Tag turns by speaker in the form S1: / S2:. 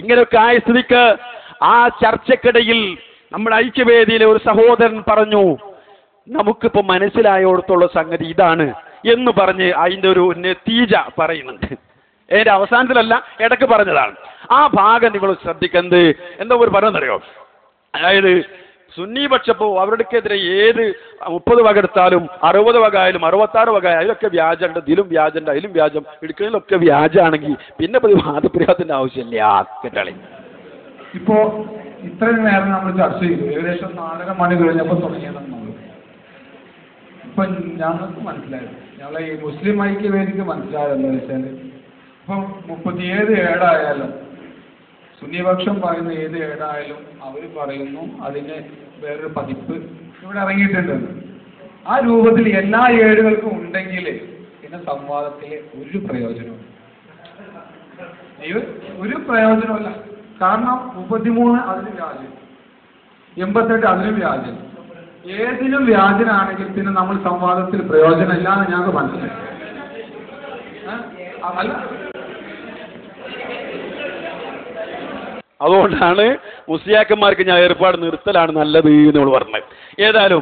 S1: ഇങ്ങനെയൊക്കെ ആയ സ്ഥിതിക്ക് ആ ചർച്ചക്കിടയിൽ നമ്മുടെ ഐക്യവേദിയിലെ ഒരു സഹോദരൻ പറഞ്ഞു, നമുക്കിപ്പോ മനസ്സിലായോടത്തുള്ള സംഗതി ഇതാണ് എന്ന് പറഞ്ഞ് അതിന്റെ ഒരു നതീജ പറയുന്നുണ്ട്. അതിന്റെ അവസാനത്തിലല്ല, ഇടക്ക് പറഞ്ഞതാണ്. ആ ഭാഗം നിങ്ങൾ ശ്രദ്ധിക്കുന്നത് എന്താ ഒരു പറയുന്നറിയോ? അതായത് സുന്നി പക്ഷപ്പോ അവരുടെക്കെതിരെ ഏത് 30 വക എടുത്താലും 60 വക ആയാലും 66 വക ആയാലും അതിലൊക്കെ വ്യാജമുണ്ട്, ഇതിലും വ്യാജമുണ്ട്, അതിലും വ്യാജം, എടുക്കുന്നതിലൊക്കെ വ്യാജാണെങ്കിൽ പിന്നെ വാദപ്രയോഗത്തിന്റെ ആവശ്യമില്ല കേട്ടാളി.
S2: ഇപ്പോ ഇത്രയും നേരം നമ്മൾ ചർച്ച ചെയ്തു, ഏകദേശം 4:30 മണി കഴിഞ്ഞപ്പോൾ തുടങ്ങിയതാണ് നമ്മൾ. ഇപ്പൊ ഞങ്ങൾക്ക് മനസ്സിലായത്, ഞങ്ങളെ ഈ മുസ്ലിം ഐക്യവേദിക്ക് മനസ്സിലായത് എന്താ വെച്ചാൽ, ഇപ്പം 37 ഏടായാലും സുന്നിപക്ഷം പറയുന്ന ഏത് ഏടായാലും അവർ പറയുന്നു അതിന് വേറൊരു പതിപ്പ് ഇവിടെ ഇറങ്ങിയിട്ടുണ്ട്. ആ രൂപത്തിൽ എല്ലാ ഏടുകൾക്കും ഉണ്ടെങ്കിൽ പിന്നെ സംവാദത്തിലെ ഒരു പ്രയോജനവും ഒരു പ്രയോജനമല്ല. കാരണം 33 അതിന് വ്യാജൻ, 88 അതിനും വ്യാജൻ. ഏതിനും വ്യാജനാണെങ്കിൽ പിന്നെ നമ്മൾ സംവാദത്തിൽ പ്രയോജനമില്ല എന്ന് ഞങ്ങൾക്ക് മനസ്സിലായി. അല്ല,
S1: അതുകൊണ്ടാണ് മുസ്ലിയാക്കന്മാർക്ക് ഞാൻ ഏർപ്പാട് നിർത്തലാണ് നല്ലത് എന്ന് പറഞ്ഞത്. ഏതായാലും